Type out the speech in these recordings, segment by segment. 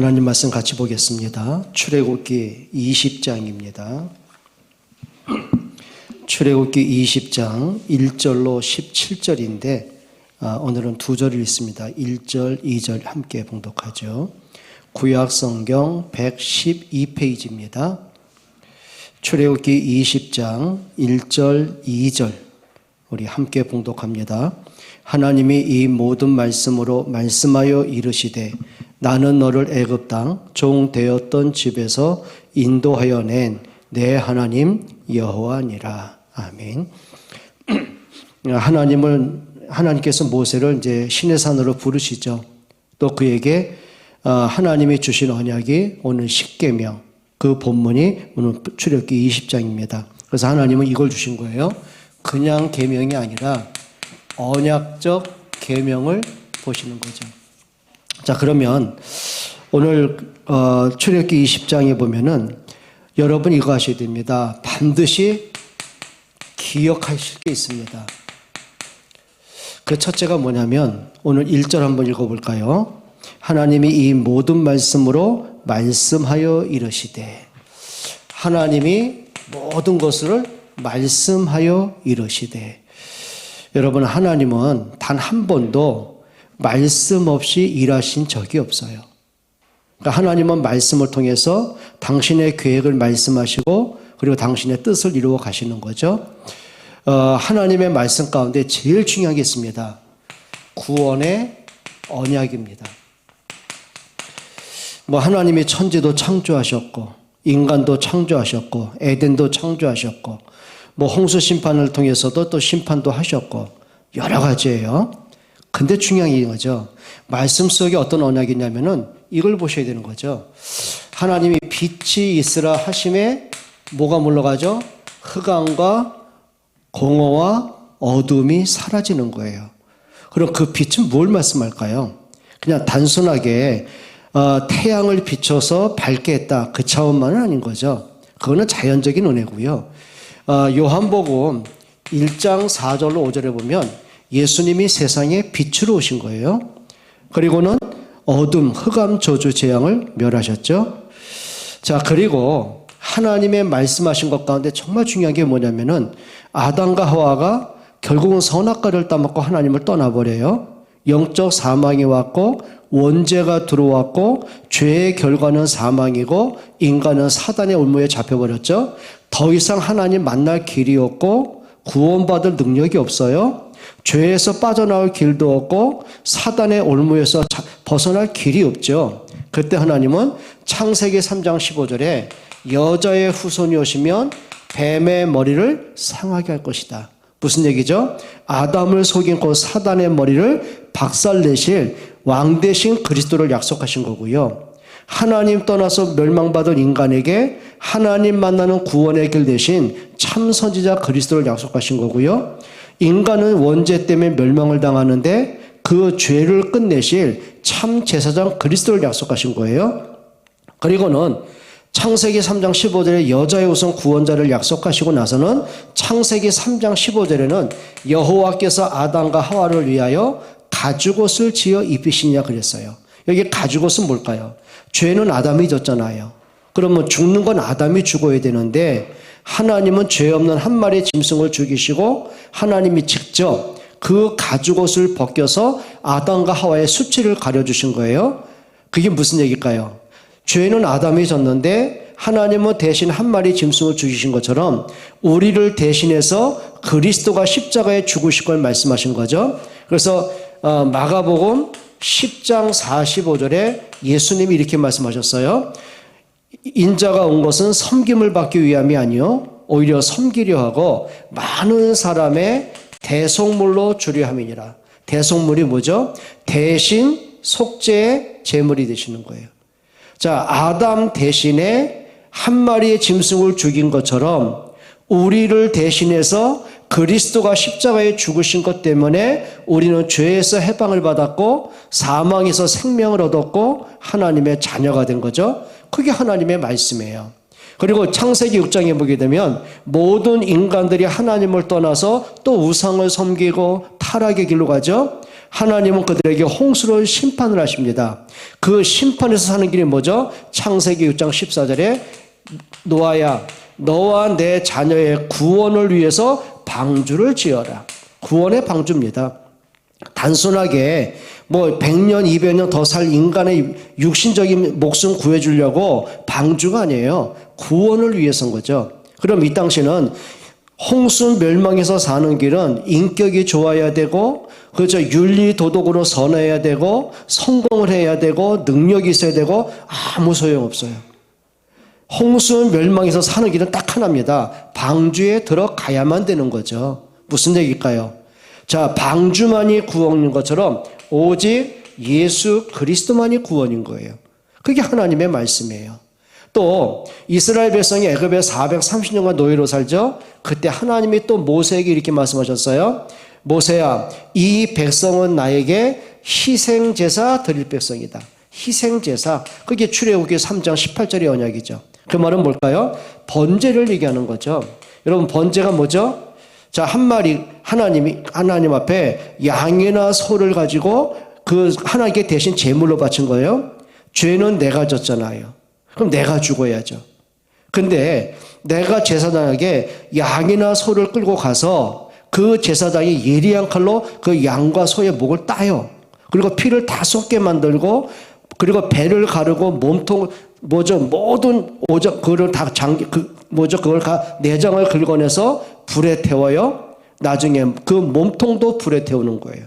하나님 말씀 같이 보겠습니다. 출애굽기 20장입니다. 출애굽기 20장 1절로 17절인데 오늘은 두 절을 읽습니다. 1절, 2절 함께 봉독하죠. 구약성경 112페이지입니다. 출애굽기 20장 1절, 2절 우리 함께 봉독합니다. 하나님이 이 모든 말씀으로 말씀하여 이르시되 나는 너를 애굽 땅 종 되었던 집에서 인도하여 낸 내 하나님 여호와니라. 아멘. 하나님께서 모세를 이제 시내산으로 부르시죠. 또 그에게 하나님이 주신 언약이 오늘 십계명, 그 본문이 오늘 출애굽기 20장입니다. 그래서 하나님은 이걸 주신 거예요. 그냥 계명이 아니라 언약적 계명을 보시는 거죠. 자, 그러면 오늘 출애굽기 20장에 보면은 여러분 이거 하셔야 됩니다. 반드시 기억하실 게 있습니다. 그 첫째가 뭐냐면 오늘 1절 한번 읽어볼까요? 하나님이 이 모든 말씀으로 말씀하여 이르시되, 하나님이 모든 것을 말씀하여 이르시되. 여러분, 하나님은 단 한 번도 말씀 없이 일하신 적이 없어요. 그러니까 하나님은 말씀을 통해서 당신의 계획을 말씀하시고 그리고 당신의 뜻을 이루어 가시는 거죠. 하나님의 말씀 가운데 제일 중요한 게 있습니다. 구원의 언약입니다. 하나님이 천지도 창조하셨고 인간도 창조하셨고 에덴도 창조하셨고 홍수 심판을 통해서도 또 심판도 하셨고 여러 가지예요. 근데 중요한 게 이거죠. 말씀 속에 어떤 언약이냐면은 이걸 보셔야 되는 거죠. 하나님이 빛이 있으라 하심에 뭐가 물러가죠? 흑암과 공허와 어둠이 사라지는 거예요. 그럼 그 빛은 뭘 말씀할까요? 그냥 단순하게 태양을 비춰서 밝게 했다, 그 차원만은 아닌 거죠. 그거는 자연적인 은혜고요. 요한복음 1장 4절로 5절에 보면 예수님이 세상에 빛으로 오신 거예요. 그리고는 어둠, 흑암, 저주, 재앙을 멸하셨죠. 자, 그리고 하나님의 말씀하신 것 가운데 정말 중요한 게 뭐냐면은 아담과 하와가 결국은 선악과를 따먹고 하나님을 떠나버려요. 영적 사망이 왔고 원죄가 들어왔고 죄의 결과는 사망이고 인간은 사단의 올무에 잡혀버렸죠. 더 이상 하나님 만날 길이 없고 구원받을 능력이 없어요. 죄에서 빠져나올 길도 없고 사단의 올무에서 벗어날 길이 없죠. 그때 하나님은 창세기 3장 15절에 여자의 후손이 오시면 뱀의 머리를 상하게 할 것이다. 무슨 얘기죠? 아담을 속인 그 사단의 머리를 박살내실 왕 대신 그리스도를 약속하신 거고요. 하나님 떠나서 멸망받은 인간에게 하나님 만나는 구원의 길 대신 참 선지자 그리스도를 약속하신 거고요. 인간은 원죄 때문에 멸망을 당하는데 그 죄를 끝내실 참 제사장 그리스도를 약속하신 거예요. 그리고는 창세기 3장 15절에 여자의 우선 구원자를 약속하시고 나서는 창세기 3장 15절에는 여호와께서 아담과 하와를 위하여 가죽옷을 지어 입히시냐 그랬어요. 여기 가죽옷은 뭘까요? 죄는 아담이 졌잖아요. 그러면 죽는 건 아담이 죽어야 되는데 하나님은 죄 없는 한 마리의 짐승을 죽이시고 하나님이 직접 그 가죽옷을 벗겨서 아담과 하와의 수치를 가려주신 거예요. 그게 무슨 얘기일까요? 죄는 아담이 졌는데 하나님은 대신 한 마리 짐승을 죽이신 것처럼 우리를 대신해서 그리스도가 십자가에 죽으실 걸 말씀하신 거죠. 그래서 마가복음 10장 45절에 예수님이 이렇게 말씀하셨어요. 인자가 온 것은 섬김을 받기 위함이 아니요 오히려 섬기려 하고 많은 사람의 대속물로 주려 함이니라. 대속물이 뭐죠? 대신 속죄의 제물이 되시는 거예요. 자, 아담 대신에 한 마리의 짐승을 죽인 것처럼 우리를 대신해서 그리스도가 십자가에 죽으신 것 때문에 우리는 죄에서 해방을 받았고 사망에서 생명을 얻었고 하나님의 자녀가 된 거죠. 그게 하나님의 말씀이에요. 그리고 창세기 6장에 보게 되면 모든 인간들이 하나님을 떠나서 또 우상을 섬기고 타락의 길로 가죠. 하나님은 그들에게 홍수로 심판을 하십니다. 그 심판에서 사는 길이 뭐죠? 창세기 6장 14절에 노아야 너와 내 자녀의 구원을 위해서 방주를 지어라. 구원의 방주입니다. 단순하게 뭐 100년, 200년 더 살 인간의 육신적인 목숨 구해주려고 방주가 아니에요. 구원을 위해서인 거죠. 그럼 이 당시는 홍수 멸망에서 사는 길은 인격이 좋아야 되고, 그렇죠. 윤리 도덕으로 선해야 되고, 성공을 해야 되고, 능력이 있어야 되고, 아무 소용없어요. 홍수 멸망에서 사는 길은 딱 하나입니다. 방주에 들어가야만 되는 거죠. 무슨 얘기일까요? 자, 방주만이 구원인 것처럼 오직 예수 그리스도만이 구원인 거예요. 그게 하나님의 말씀이에요. 또 이스라엘 백성이 애굽에 430년간 노예로 살죠. 그때 하나님이 또 모세에게 이렇게 말씀하셨어요. 모세야, 이 백성은 나에게 희생제사 드릴 백성이다. 희생제사. 그게 출애굽기 3장 18절의 언약이죠. 그 말은 뭘까요? 번제를 얘기하는 거죠. 여러분, 번제가 뭐죠? 자, 한 마리 하나님 앞에 양이나 소를 가지고 그 하나님께 대신 제물로 바친 거예요. 죄는 내가 졌잖아요. 그럼 내가 죽어야죠. 근데 내가 제사장에게 양이나 소를 끌고 가서 그 제사장이 예리한 칼로 그 양과 소의 목을 따요. 그리고 피를 다 쏟게 만들고, 그리고 배를 가르고 몸통 모든 그걸 다 그걸 내장을 긁어내서 불에 태워요. 나중에 그 몸통도 불에 태우는 거예요.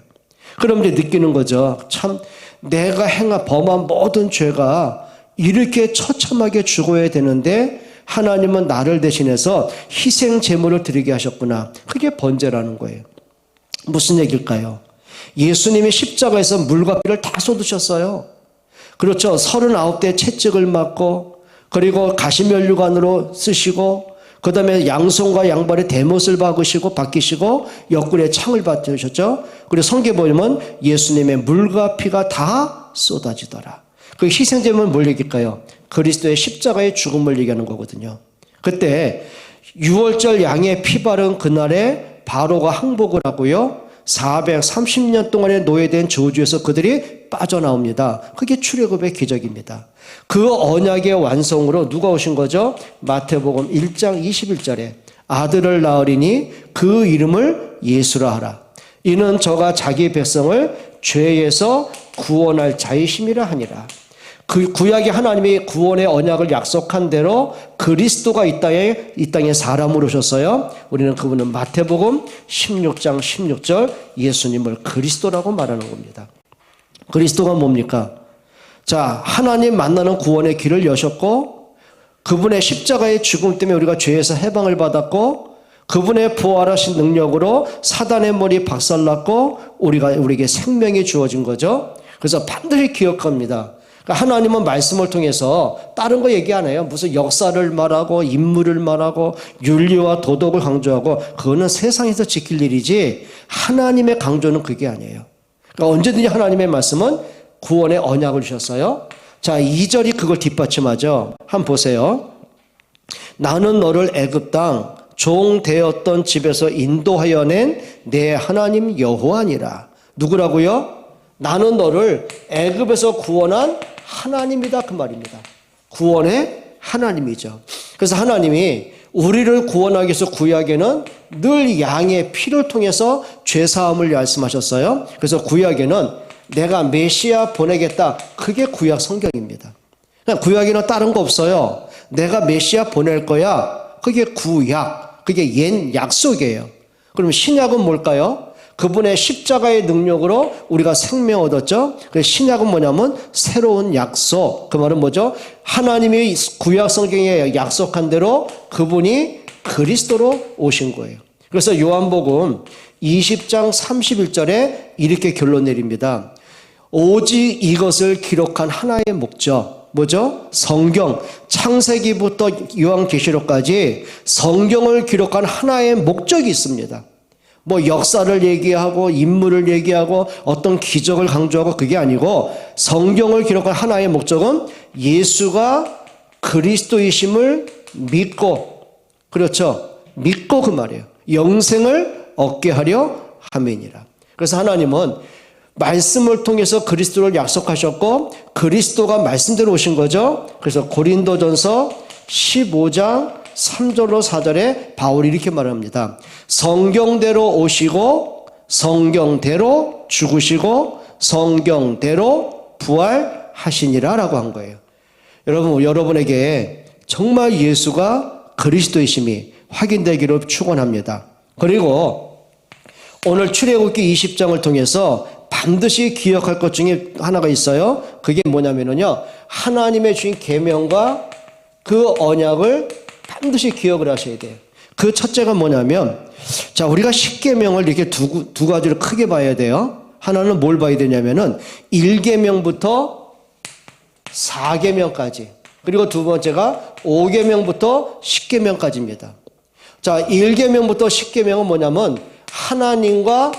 그럼 이제 느끼는 거죠. 참 내가 범한 모든 죄가 이렇게 처참하게 죽어야 되는데 하나님은 나를 대신해서 희생 제물을 드리게 하셨구나. 그게 번제라는 거예요. 무슨 얘기일까요? 예수님이 십자가에서 물과 피를 다 쏟으셨어요. 그렇죠. 39대 채찍을 맞고, 그리고 가시면류관으로 쓰시고, 그 다음에 양손과 양발에 대못을 박히시고 옆구리에 창을 받으셨죠. 그리고 성경에 보면 예수님의 물과 피가 다 쏟아지더라. 그 희생제물은 뭘 얘기할까요? 그리스도의 십자가의 죽음을 얘기하는 거거든요. 그때 6월절 양의 피 바른 그날에 바로가 항복을 하고요. 430년 동안에 노예된 저주에서 그들이 빠져나옵니다. 그게 출애굽의 기적입니다. 그 언약의 완성으로 누가 오신 거죠? 마태복음 1장 21절에 아들을 낳으리니 그 이름을 예수라 하라. 이는 저가 자기 백성을 죄에서 구원할 자이심이라 하니라. 그 구약의 하나님이 구원의 언약을 약속한 대로 그리스도가 이 땅에 사람으로 오셨어요. 우리는 그분은 마태복음 16장 16절 예수님을 그리스도라고 말하는 겁니다. 그리스도가 뭡니까? 자, 하나님 만나는 구원의 길을 여셨고, 그분의 십자가의 죽음 때문에 우리가 죄에서 해방을 받았고, 그분의 부활하신 능력으로 사단의 머리 박살났고, 우리에게 생명이 주어진 거죠. 그래서 반드시 기억합니다. 하나님은 말씀을 통해서 다른 거 얘기 안 해요. 무슨 역사를 말하고 인물을 말하고 윤리와 도덕을 강조하고, 그거는 세상에서 지킬 일이지 하나님의 강조는 그게 아니에요. 그러니까 언제든지 하나님의 말씀은 구원의 언약을 주셨어요. 자, 2절이 그걸 뒷받침하죠. 한번 보세요. 나는 너를 애굽 땅 종 되었던 집에서 인도하여 낸 내 하나님 여호와니라. 누구라고요? 나는 너를 애굽에서 구원한 하나님이다, 그 말입니다. 구원의 하나님이죠. 그래서 하나님이 우리를 구원하기 위해서 구약에는 늘 양의 피를 통해서 죄사함을 말씀하셨어요. 그래서 구약에는 내가 메시아 보내겠다, 그게 구약 성경입니다. 구약에는 다른 거 없어요. 내가 메시아 보낼 거야, 그게 구약, 그게 옛 약속이에요. 그럼 신약은 뭘까요? 그분의 십자가의 능력으로 우리가 생명 얻었죠. 그래서 신약은 뭐냐면 새로운 약속. 그 말은 뭐죠? 하나님이 구약 성경에 약속한 대로 그분이 그리스도로 오신 거예요. 그래서 요한복음 20장 31절에 이렇게 결론 내립니다. 오직 이것을 기록한 하나의 목적. 뭐죠? 성경, 창세기부터 요한계시록까지 성경을 기록한 하나의 목적이 있습니다. 뭐 역사를 얘기하고 인물을 얘기하고 어떤 기적을 강조하고 그게 아니고, 성경을 기록한 하나의 목적은 예수가 그리스도이심을 믿고, 그렇죠? 믿고 그 말이에요. 영생을 얻게 하려 함이니라. 그래서 하나님은 말씀을 통해서 그리스도를 약속하셨고 그리스도가 말씀대로 오신 거죠. 그래서 고린도전서 15장 3절로 4절에 바울이 이렇게 말합니다. 성경대로 오시고 성경대로 죽으시고 성경대로 부활하시니라 라고 한 거예요. 여러분에게 정말 예수가 그리스도이심이 확인되기를 축원합니다. 그리고 오늘 출애굽기 20장을 통해서 반드시 기억할 것 중에 하나가 있어요. 그게 뭐냐면요, 하나님의 주신 계명과 그 언약을 반드시 기억을 하셔야 돼요. 그 첫째가 뭐냐면, 자, 우리가 10계명을 이렇게 두 가지로 크게 봐야 돼요. 하나는 뭘 봐야 되냐면은 1계명부터 4계명까지, 그리고 두 번째가 5계명부터 10계명까지입니다. 자, 1계명부터 10계명은 뭐냐면 하나님과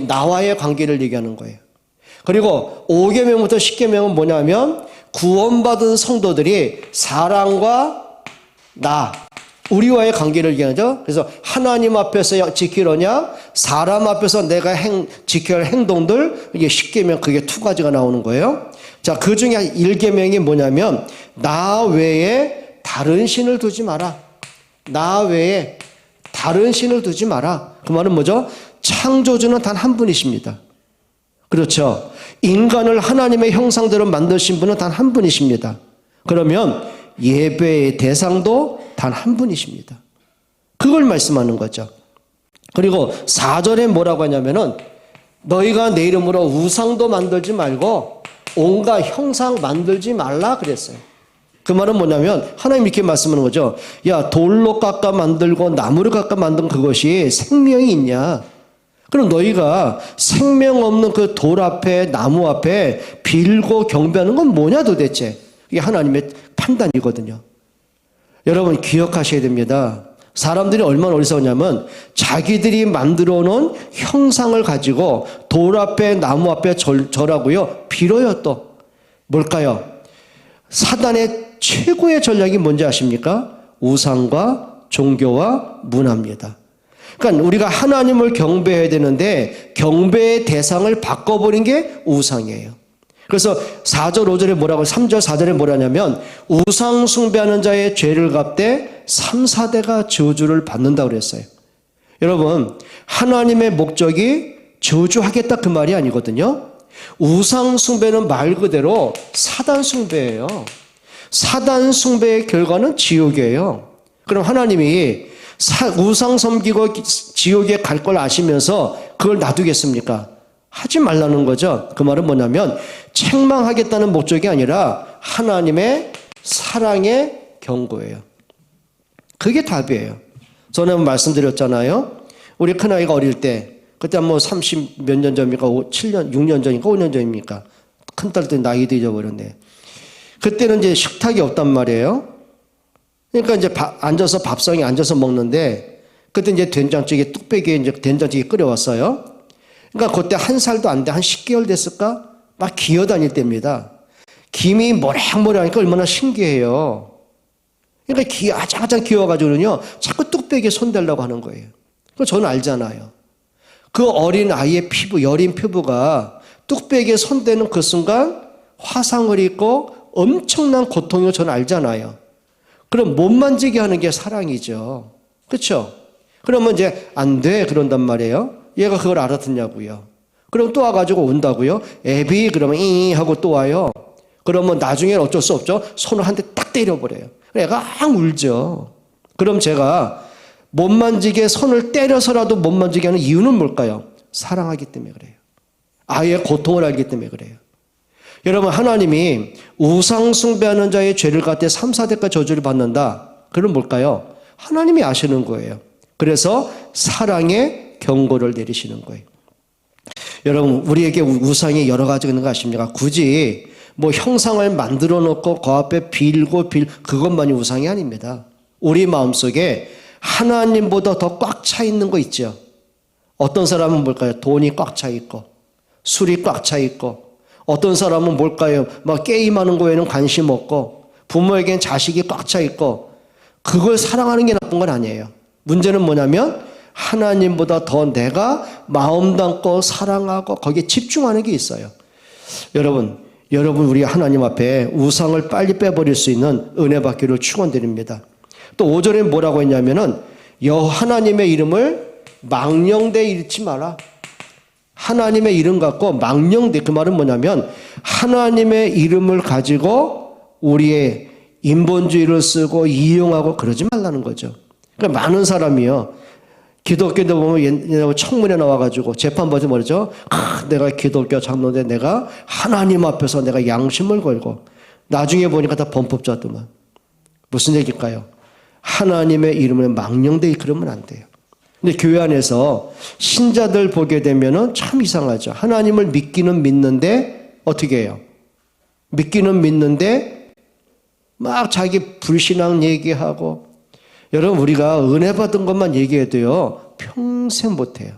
나와의 관계를 얘기하는 거예요. 그리고 5계명부터 10계명은 뭐냐면 구원받은 성도들이 사랑과 우리와의 관계를 얘기하죠. 그래서 하나님 앞에서 지킬 언약, 사람 앞에서 내가 지켜야 할 행동들, 이게 10계명, 그게 두 가지가 나오는 거예요. 자, 그 중에 1계명이 뭐냐면 나 외에 다른 신을 두지 마라. 나 외에 다른 신을 두지 마라. 그 말은 뭐죠? 창조주는 단 한 분이십니다. 그렇죠? 인간을 하나님의 형상대로 만드신 분은 단 한 분이십니다. 그러면 예배의 대상도 단 한 분이십니다. 그걸 말씀하는 거죠. 그리고 4절에 뭐라고 하냐면은 너희가 내 이름으로 우상도 만들지 말고 온갖 형상 만들지 말라 그랬어요. 그 말은 뭐냐면 하나님 이렇게 말씀하는 거죠. 야, 돌로 깎아 만들고 나무를 깎아 만든 그것이 생명이 있냐? 그럼 너희가 생명 없는 그 돌 앞에 나무 앞에 빌고 경배하는 건 뭐냐 도대체? 이게 하나님의 판단이거든요. 여러분 기억하셔야 됩니다. 사람들이 얼마나 어리석었냐면 자기들이 만들어 놓은 형상을 가지고 돌 앞에 나무 앞에 절하고요. 빌어요 또. 뭘까요? 사단의 최고의 전략이 뭔지 아십니까? 우상과 종교와 문화입니다. 그러니까 우리가 하나님을 경배해야 되는데 경배의 대상을 바꿔버린 게 우상이에요. 그래서 4절 5절에 뭐라고 3절 4절에 뭐라냐면 우상 숭배하는 자의 죄를 갚되 3, 4대가 저주를 받는다고 그랬어요. 여러분 하나님의 목적이 저주하겠다 그 말이 아니거든요. 우상 숭배는 말 그대로 사단 숭배예요. 사단 숭배의 결과는 지옥이에요. 그럼 하나님이 우상 섬기고 지옥에 갈 걸 아시면서 그걸 놔두겠습니까? 하지 말라는 거죠. 그 말은 뭐냐면 책망하겠다는 목적이 아니라 하나님의 사랑의 경고예요. 그게 답이에요. 저는 말씀드렸잖아요. 우리 큰아이가 어릴 때 그때 뭐 30 몇 년 전입니까? 7년, 6년 전입니까? 5년 전입니까? 큰딸도 나이도 잊어버렸네. 그때는 이제 식탁이 없단 말이에요. 그러니까 이제 앉아서 밥상에 앉아서 먹는데 그때 이제 된장찌개 뚝배기에 이제 된장찌개 끓여왔어요. 그러니까 그때 1살도 안 돼. 한 10개월 됐을까? 막 기어다닐 때입니다. 김이 모락모락하니까 얼마나 신기해요. 그러니까 아장아장 기어가지고는요. 자꾸 뚝배기에 손대려고 하는 거예요. 그거 저는 알잖아요. 그 어린 아이의 피부, 여린 피부가 뚝배기에 손대는 그 순간 화상을 입고 엄청난 고통을 저는 알잖아요. 그럼 못 만지게 하는 게 사랑이죠. 그렇죠? 그러면 이제 안 돼 그런단 말이에요. 얘가 그걸 알아듣냐고요. 그럼 또 와가지고 온다고요. 애비 그러면 이 하고 또 와요. 그러면 나중에는 어쩔 수 없죠. 손을 한 대 딱 때려버려요. 애가 앙 울죠. 그럼 제가 못 만지게 손을 때려서라도 못 만지게 하는 이유는 뭘까요? 사랑하기 때문에 그래요. 아이의 고통을 알기 때문에 그래요. 여러분 하나님이 우상 숭배하는 자의 죄를 갖대 3, 4대까지 저주를 받는다. 그건 뭘까요? 하나님이 아시는 거예요. 그래서 사랑의 경고를 내리시는 거예요. 여러분 우리에게 우상이 여러 가지가 있는 거 아십니까? 굳이 뭐 형상을 만들어 놓고 그 앞에 빌고 그것만이 우상이 아닙니다. 우리 마음속에 하나님보다 더 꽉 차 있는 거 있죠. 어떤 사람은 뭘까요? 돈이 꽉 차 있고 술이 꽉 차 있고 어떤 사람은 뭘까요? 막 게임하는 거에는 관심 없고 부모에겐 자식이 꽉 차 있고 그걸 사랑하는 게 나쁜 건 아니에요. 문제는 뭐냐면 하나님보다 더 내가 마음 담고 사랑하고 거기에 집중하는 게 있어요. 여러분 우리 하나님 앞에 우상을 빨리 빼버릴 수 있는 은혜 받기를 축원드립니다. 또 5절에 뭐라고 했냐면은 하나님의 이름을 망령되이 잃지 마라. 하나님의 이름 갖고 망령되, 그 말은 뭐냐면 하나님의 이름을 가지고 우리의 인본주의를 쓰고 이용하고 그러지 말라는 거죠. 그러니까 많은 사람이요, 기독교도 보면 옛날에 청문회 나와가지고 재판받지 말이죠. 내가 기독교 장로인데 내가 하나님 앞에서 내가 양심을 걸고, 나중에 보니까 다 범법자더만. 무슨 얘기일까요? 하나님의 이름을 망령되이 그러면 안 돼요. 근데 교회 안에서 신자들 보게 되면은 참 이상하죠. 하나님을 믿기는 믿는데 어떻게 해요? 믿기는 믿는데 막 자기 불신앙 얘기하고. 여러분 우리가 은혜 받은 것만 얘기해도요 평생 못해요.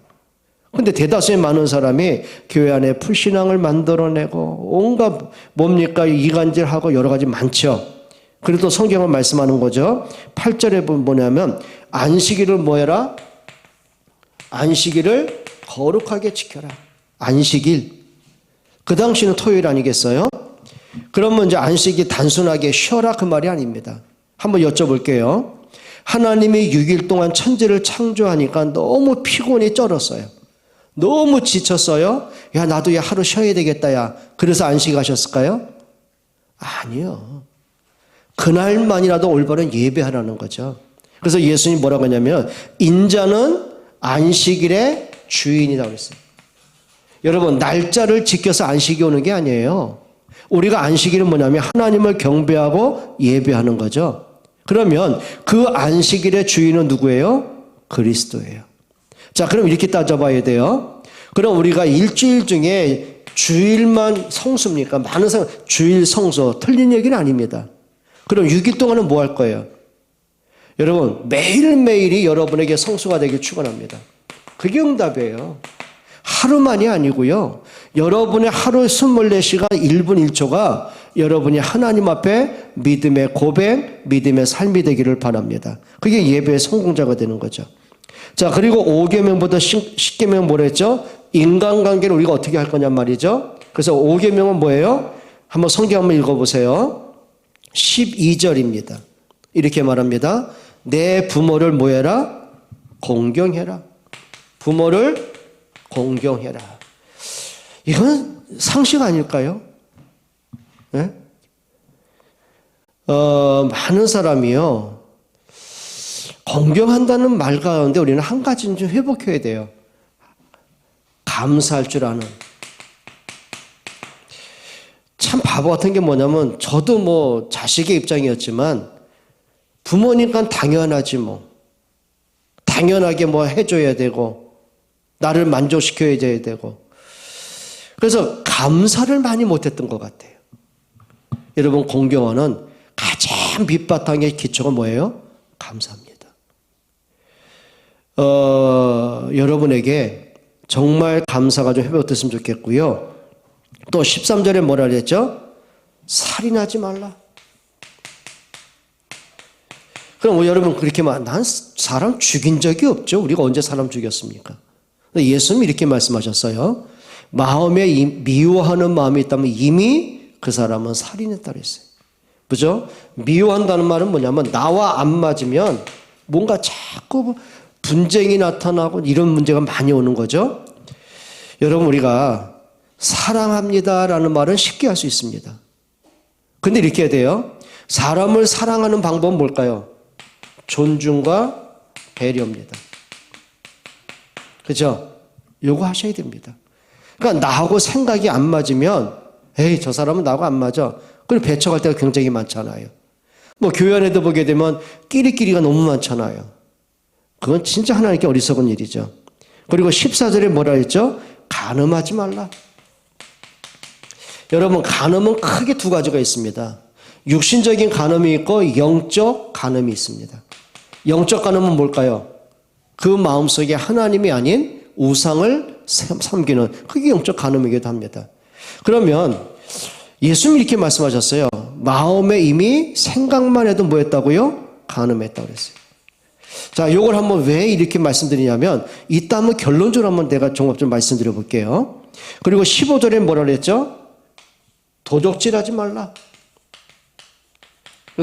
근데 대다수의 많은 사람이 교회 안에 불신앙을 만들어내고 온갖 뭡니까 이간질하고 여러 가지 많죠. 그래도 성경은 말씀하는 거죠. 8절에 보면 뭐냐면 안식일을 뭐 해라? 안식일을 거룩하게 지켜라. 안식일. 그 당시는 토요일 아니겠어요? 그러면 이제 안식이 단순하게 쉬어라 그 말이 아닙니다. 한번 여쭤볼게요. 하나님이 6일 동안 천지를 창조하니까 너무 피곤이 쩔었어요. 너무 지쳤어요. 야 나도 하루 쉬어야 되겠다 야. 그래서 안식하셨을까요? 아니요. 그날만이라도 올바른 예배하라는 거죠. 그래서 예수님이 뭐라고 하냐면 인자는 안식일의 주인이라고 했어요. 여러분 날짜를 지켜서 안식이 오는 게 아니에요. 우리가 안식일은 뭐냐면 하나님을 경배하고 예배하는 거죠. 그러면 그 안식일의 주인은 누구예요? 그리스도예요. 자, 그럼 이렇게 따져봐야 돼요. 그럼 우리가 일주일 중에 주일만 성수입니까? 많은 사람 주일 성수 틀린 얘기는 아닙니다. 그럼 6일 동안은 뭐 할 거예요? 여러분 매일매일이 여러분에게 성수가 되길 축원합니다. 그게 응답이에요. 하루만이 아니고요. 여러분의 하루 24시간 1분 1초가 여러분이 하나님 앞에 믿음의 고백, 믿음의 삶이 되기를 바랍니다. 그게 예배의 성공자가 되는 거죠. 자, 그리고 5계명보다 10계명 뭐라 했죠? 인간관계를 우리가 어떻게 할 거냔 말이죠. 그래서 5계명은 뭐예요? 한번 성경 한번 읽어보세요. 12절입니다. 이렇게 말합니다. 내 부모를 뭐해라? 공경해라. 부모를 공경해라. 이건 상식 아닐까요? 네? 많은 사람이요 공경한다는 말 가운데 우리는 한 가지는 좀 회복해야 돼요. 감사할 줄 아는. 참 바보 같은 게 뭐냐면 저도 뭐 자식의 입장이었지만 부모니까 당연하지 뭐 당연하게 뭐 해줘야 되고 나를 만족시켜야 되고 그래서 감사를 많이 못했던 것 같아요. 여러분 공경하는 가장 밑바탕의 기초가 뭐예요? 감사합니다. 여러분에게 정말 감사가 좀 회복됐으면 좋겠고요. 또 13절에 뭐라 그랬죠? 살인하지 말라. 그럼 여러분 그렇게 난 사람 죽인 적이 없죠. 우리가 언제 사람 죽였습니까? 예수님이 이렇게 말씀하셨어요. 마음에 미워하는 마음이 있다면 이미 그 사람은 살인했다 그랬어요. 그죠? 미워한다는 말은 뭐냐면 나와 안 맞으면 뭔가 자꾸 분쟁이 나타나고 이런 문제가 많이 오는 거죠. 여러분 우리가 사랑합니다라는 말은 쉽게 할 수 있습니다. 근데 이렇게 해야 돼요. 사람을 사랑하는 방법은 뭘까요? 존중과 배려입니다. 그죠? 요거 하셔야 됩니다. 그러니까 나하고 생각이 안 맞으면 에이 저 사람은 나하고 안 맞아. 그리고 배척할 때가 굉장히 많잖아요. 뭐 교회 안에도 보게 되면 끼리끼리가 너무 많잖아요. 그건 진짜 하나님께 어리석은 일이죠. 그리고 14절에 뭐라 했죠? 간음하지 말라. 여러분 간음은 크게 두 가지가 있습니다. 육신적인 간음이 있고 영적 간음이 있습니다. 영적 간음은 뭘까요? 그 마음속에 하나님이 아닌 우상을 섬기는 그게 영적 간음이기도 합니다. 그러면 예수님이 이렇게 말씀하셨어요. 마음에 이미 생각만 해도 뭐 했다고요? 간음했다고 그랬어요. 자, 요걸 한번 왜 이렇게 말씀드리냐면, 이따 한번 결론적으로 한번 내가 종합 좀 말씀드려 볼게요. 그리고 15절에 뭐라 그랬죠? 도적질하지 말라.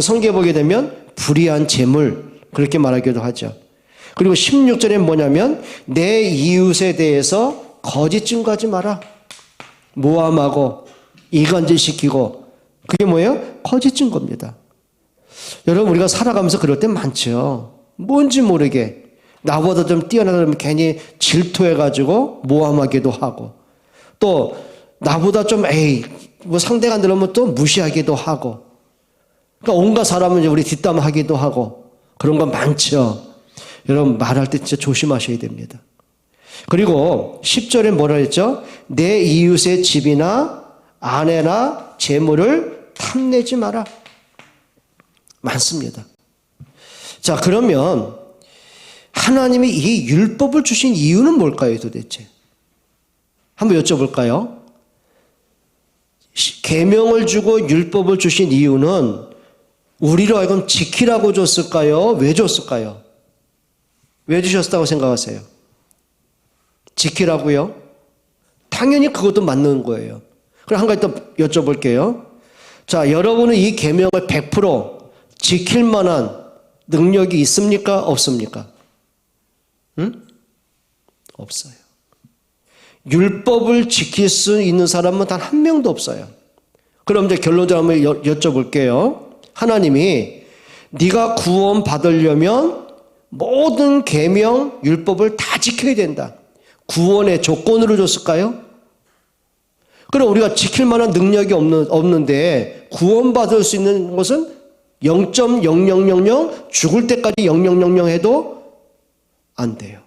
성경에 보게 되면 불의한 재물 그렇게 말하기도 하죠. 그리고 16절에 뭐냐면 내 이웃에 대해서 거짓 증거하지 마라. 모함하고 이간질시키고 그게 뭐예요? 거짓 증거입니다. 여러분 우리가 살아가면서 그럴 때 많죠. 뭔지 모르게 나보다 좀 뛰어나면 괜히 질투해가지고 모함하기도 하고 또 나보다 좀 뭐 상대가 안 들으면 또 무시하기도 하고 그러니까 온갖 사람은 우리 뒷담하기도 하고 그런 건 많죠. 여러분 말할 때 진짜 조심하셔야 됩니다. 그리고 10절에 뭐라 했죠? 내 이웃의 집이나 아내나 재물을 탐내지 마라. 많습니다. 자, 그러면 하나님이 이 율법을 주신 이유는 뭘까요, 도대체? 한번 여쭤볼까요? 계명을 주고 율법을 주신 이유는 우리로 하여금 지키라고 줬을까요? 왜 줬을까요? 왜 주셨다고 생각하세요? 지키라고요? 당연히 그것도 맞는 거예요. 그럼 한 가지 더 여쭤볼게요. 자, 여러분은 이 계명을 100% 지킬 만한 능력이 있습니까? 없습니까? 응? 없어요. 율법을 지킬 수 있는 사람은 단 한 명도 없어요. 그럼 이제 결론적으로 한번 여쭤볼게요. 하나님이 네가 구원 받으려면 모든 계명, 율법을 다 지켜야 된다. 구원의 조건으로 줬을까요? 그럼 우리가 지킬 만한 능력이 없는데 구원받을 수 있는 것은 0.0000 죽을 때까지 0000 해도 안 돼요.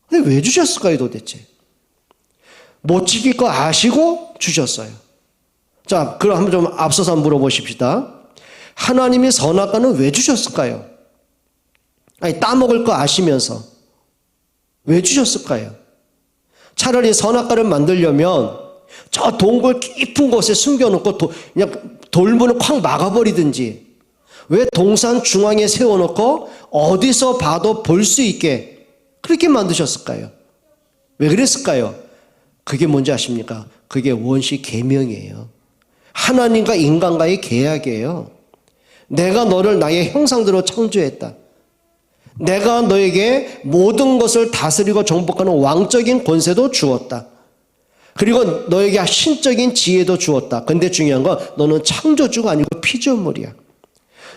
근데 왜 주셨을까요, 도대체? 못 지킬 거 아시고 주셨어요. 자, 그럼 한번 좀 앞서서 한번 물어보십시다. 하나님이 선악과는 왜 주셨을까요? 아니, 따먹을 거 아시면서 왜 주셨을까요? 차라리 선악과를 만들려면 저 동굴 깊은 곳에 숨겨놓고 그냥 돌문을 콱 막아버리든지 왜 동산 중앙에 세워놓고 어디서 봐도 볼 수 있게 그렇게 만드셨을까요? 왜 그랬을까요? 그게 뭔지 아십니까? 그게 원시 계명이에요. 하나님과 인간과의 계약이에요. 내가 너를 나의 형상대로 창조했다. 내가 너에게 모든 것을 다스리고 정복하는 왕적인 권세도 주었다. 그리고 너에게 신적인 지혜도 주었다. 근데 중요한 건 너는 창조주가 아니고 피조물이야.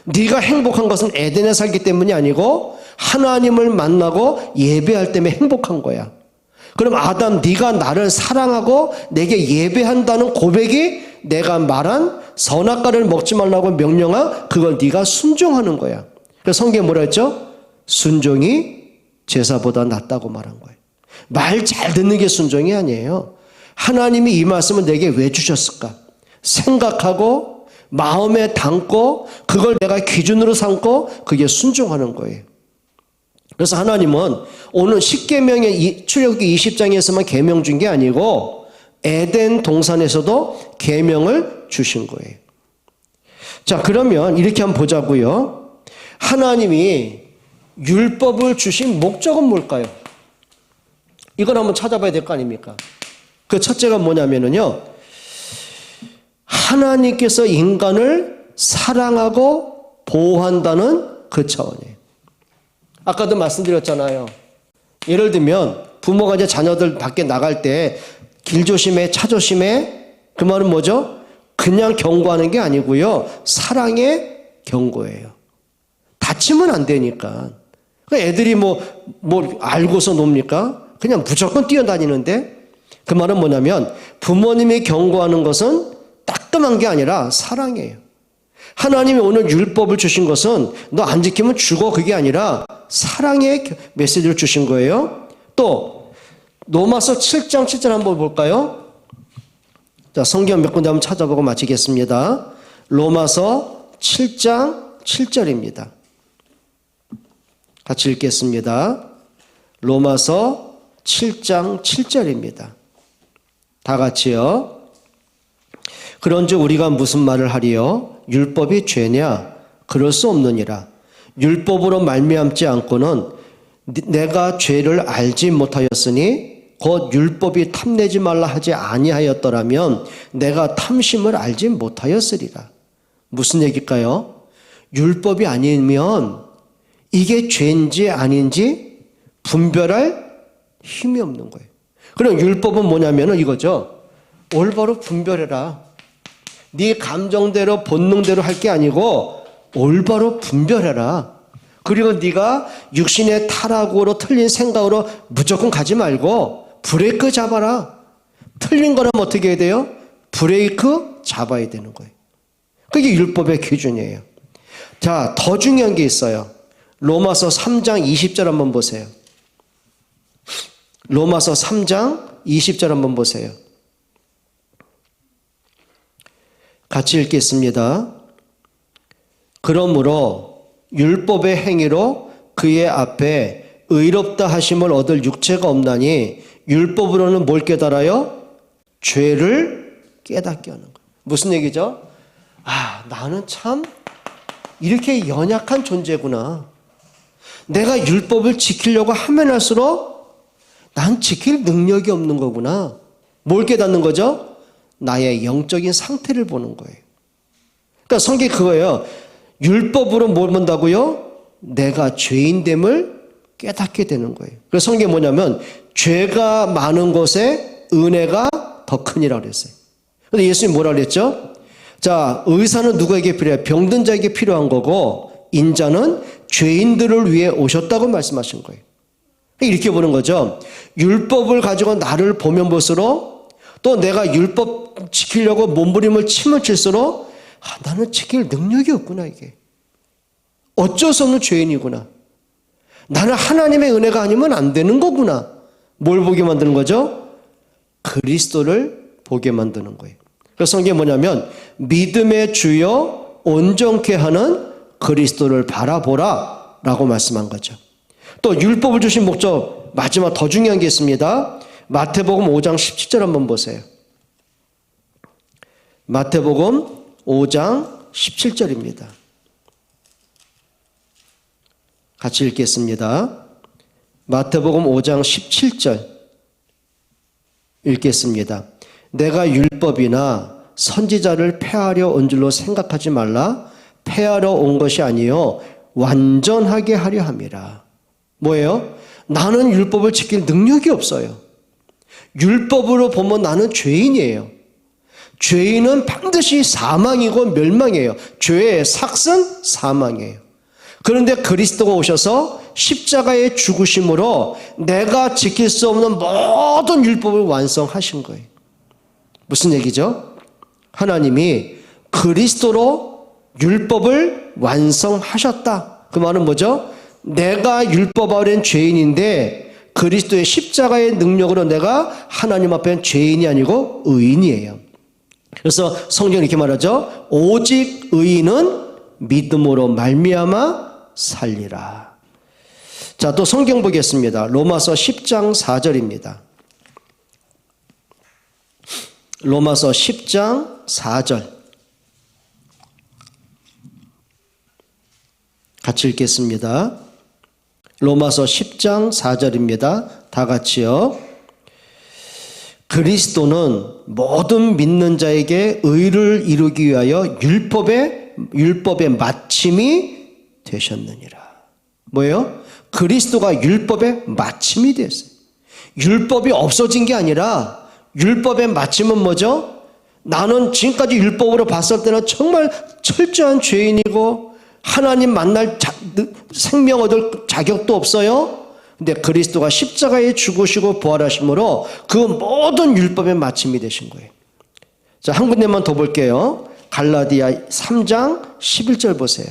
네가 행복한 것은 에덴에 살기 때문이 아니고 하나님을 만나고 예배할 때문에 행복한 거야. 그럼 아담 네가 나를 사랑하고 내게 예배한다는 고백이 내가 말한 선악과를 먹지 말라고 명령한 그걸 네가 순종하는 거야. 그래서 성경에 뭐라 했죠? 순종이 제사보다 낫다고 말한 거예요. 말 잘 듣는 게 순종이 아니에요. 하나님이 이 말씀을 내게 왜 주셨을까? 생각하고 마음에 담고 그걸 내가 기준으로 삼고 그게 순종하는 거예요. 그래서 하나님은 오늘 십계명의 출애굽기 20장에서만 계명 준 게 아니고 에덴 동산에서도 계명을 주신 거예요. 자, 그러면 이렇게 한번 보자고요. 하나님이 율법을 주신 목적은 뭘까요? 이걸 한번 찾아봐야 될 거 아닙니까? 그 첫째가 뭐냐면요. 하나님께서 인간을 사랑하고 보호한다는 그 차원이에요. 아까도 말씀드렸잖아요. 예를 들면 부모가 이제 자녀들 밖에 나갈 때 길 조심해, 차 조심해. 그 말은 뭐죠? 그냥 경고하는 게 아니고요. 사랑의 경고예요. 다치면 안 되니까. 애들이 뭐 알고서 놉니까? 그냥 무조건 뛰어다니는데 그 말은 뭐냐면 부모님이 경고하는 것은 따끔한 게 아니라 사랑이에요. 하나님이 오늘 율법을 주신 것은 너 안 지키면 죽어 그게 아니라 사랑의 메시지를 주신 거예요. 또 로마서 7장 7절 한번 볼까요? 자, 성경 몇 군데 한번 찾아보고 마치겠습니다. 로마서 7장 7절입니다. 같이 읽겠습니다. 로마서 7장 7절입니다. 다 같이요. 그런즉 우리가 무슨 말을 하리요? 율법이 죄냐? 그럴 수 없느니라. 율법으로 말미암지 않고는 내가 죄를 알지 못하였으니 곧 율법이 탐내지 말라 하지 아니하였더라면 내가 탐심을 알지 못하였으리라. 무슨 얘기일까요? 율법이 아니면 이게 죄인지 아닌지 분별할 힘이 없는 거예요. 그럼 율법은 뭐냐면 이거죠. 올바로 분별해라. 네 감정대로 본능대로 할 게 아니고 올바로 분별해라. 그리고 네가 육신의 타락으로 틀린 생각으로 무조건 가지 말고 브레이크 잡아라. 틀린 거라면 어떻게 해야 돼요? 브레이크 잡아야 되는 거예요. 그게 율법의 기준이에요. 자, 더 중요한 게 있어요. 로마서 3장 20절 한번 보세요. 로마서 3장 20절 한번 보세요. 같이 읽겠습니다. 그러므로 율법의 행위로 그의 앞에 의롭다 하심을 얻을 육체가 없나니 율법으로는 뭘 깨달아요? 죄를 깨닫게 하는 거예요. 무슨 얘기죠? 아, 나는 참 이렇게 연약한 존재구나. 내가 율법을 지키려고 하면 할수록 난 지킬 능력이 없는 거구나. 뭘 깨닫는 거죠? 나의 영적인 상태를 보는 거예요. 그러니까 성경이 그거예요. 율법으로 뭘 본다고요? 내가 죄인됨을 깨닫게 되는 거예요. 그래서 성경이 뭐냐면 죄가 많은 곳에 은혜가 더 크니라 그랬어요. 그런데 예수님이 뭐라 그랬죠? 자, 의사는 누구에게 필요해요? 병든 자에게 필요한 거고 인자는 죄인들을 위해 오셨다고 말씀하신 거예요. 이렇게 보는 거죠. 율법을 가지고 나를 보면 볼수록 또 내가 율법 지키려고 몸부림을 치면 칠수록 나는 지킬 능력이 없구나 이게. 어쩔 수 없는 죄인이구나. 나는 하나님의 은혜가 아니면 안 되는 거구나. 뭘 보게 만드는 거죠? 그리스도를 보게 만드는 거예요. 그래서 성경이 뭐냐면 믿음의 주여 온전케 하는 그리스도를 바라보라 라고 말씀한 거죠. 또 율법을 주신 목적 마지막 더 중요한 게 있습니다. 마태복음 5장 17절 한번 보세요. 마태복음 5장 17절입니다. 같이 읽겠습니다. 마태복음 5장 17절 읽겠습니다. 내가 율법이나 선지자를 폐하려 온 줄로 생각하지 말라. 폐하러 온 것이 아니요 완전하게 하려 함이라. 뭐예요? 나는 율법을 지킬 능력이 없어요. 율법으로 보면 나는 죄인이에요. 죄인은 반드시 사망이고 멸망이에요. 죄의 삭은 사망이에요. 그런데 그리스도가 오셔서 십자가의 죽으심으로 내가 지킬 수 없는 모든 율법을 완성하신 거예요. 무슨 얘기죠? 하나님이 그리스도로 율법을 완성하셨다. 그 말은 뭐죠? 내가 율법 아래인 죄인인데 그리스도의 십자가의 능력으로 내가 하나님 앞엔 죄인이 아니고 의인이에요. 그래서 성경이 이렇게 말하죠. 오직 의인은 믿음으로 말미암아 살리라. 자, 또 성경 보겠습니다. 로마서 10장 4절입니다. 로마서 10장 4절 같이 읽겠습니다. 로마서 10장 4절입니다. 다 같이요. 그리스도는 모든 믿는 자에게 의를 이루기 위하여 율법의 마침이 되셨느니라. 뭐예요? 그리스도가 율법의 마침이 됐어요. 율법이 없어진 게 아니라 율법의 마침은 뭐죠? 나는 지금까지 율법으로 봤을 때는 정말 철저한 죄인이고 하나님 만날 생명 얻을 자격도 없어요. 근데 그리스도가 십자가에 죽으시고 부활하심으로 그 모든 율법의 마침이 되신 거예요. 자, 한 군데만 더 볼게요. 갈라디아 3장 11절 보세요.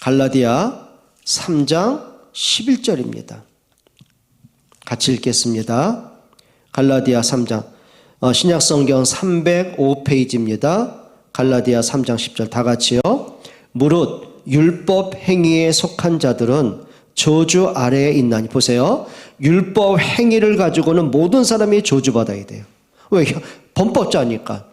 갈라디아 3장 11절입니다. 같이 읽겠습니다. 갈라디아 3장 신약성경 305페이지입니다. 갈라디아 3장 10절 다 같이요. 무릇 율법 행위에 속한 자들은 저주 아래에 있나니. 보세요. 율법 행위를 가지고는 모든 사람이 저주받아야 돼요. 왜? 범법자니까.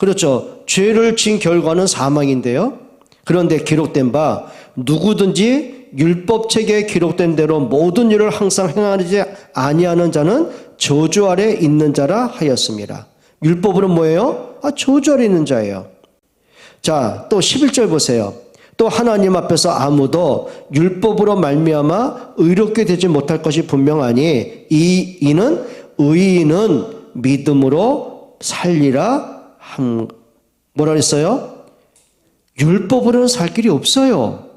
그렇죠. 죄를 진 결과는 사망인데요. 그런데 기록된 바 누구든지 율법책에 기록된 대로 모든 일을 항상 행하지 아니하는 자는 저주 아래 있는 자라 하였습니다. 율법으로 뭐예요? 저주 아래 있는 자예요. 자, 또 11절 보세요. 또 하나님 앞에서 아무도 율법으로 말미암아 의롭게 되지 못할 것이 분명하니 이는 의인은 믿음으로 살리라 뭐라 그랬어요? 율법으로는 살 길이 없어요.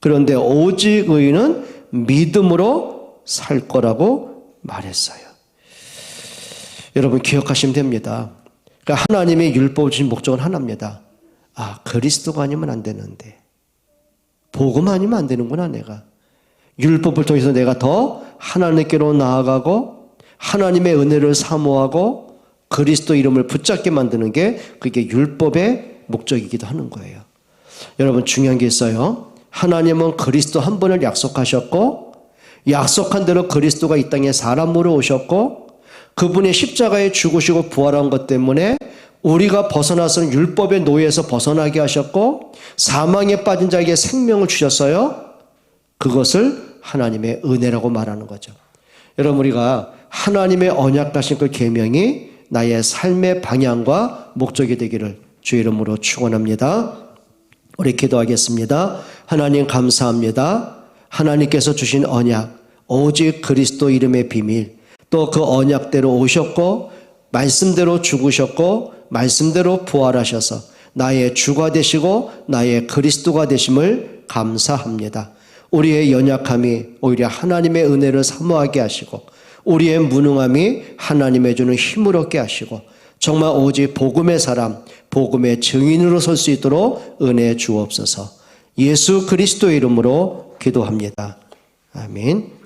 그런데 오직 의인은 믿음으로 살 거라고 말했어요. 여러분 기억하시면 됩니다. 그러니까 하나님의 율법을 주신 목적은 하나입니다. 그리스도가 아니면 안 되는데, 복음 아니면 안 되는구나. 내가 율법을 통해서 내가 더 하나님께로 나아가고 하나님의 은혜를 사모하고 그리스도 이름을 붙잡게 만드는 게 그게 율법의 목적이기도 하는 거예요. 여러분 중요한 게 있어요. 하나님은 그리스도 한 분을 약속하셨고 약속한 대로 그리스도가 이 땅에 사람으로 오셨고 그분이 십자가에 죽으시고 부활한 것 때문에 우리가 벗어나서는 율법의 노예에서 벗어나게 하셨고 사망에 빠진 자에게 생명을 주셨어요. 그것을 하나님의 은혜라고 말하는 거죠. 여러분 우리가 하나님의 언약 하신 그 계명이 나의 삶의 방향과 목적이 되기를 주의 이름으로 축원합니다. 우리 기도하겠습니다. 하나님 감사합니다. 하나님께서 주신 언약, 오직 그리스도 이름의 비밀, 또 그 언약대로 오셨고 말씀대로 죽으셨고 말씀대로 부활하셔서 나의 주가 되시고 나의 그리스도가 되심을 감사합니다. 우리의 연약함이 오히려 하나님의 은혜를 사모하게 하시고 우리의 무능함이 하나님의 주는 힘을 얻게 하시고 정말 오직 복음의 사람, 복음의 증인으로 설 수 있도록 은혜 주옵소서. 예수 그리스도의 이름으로 기도합니다. 아멘.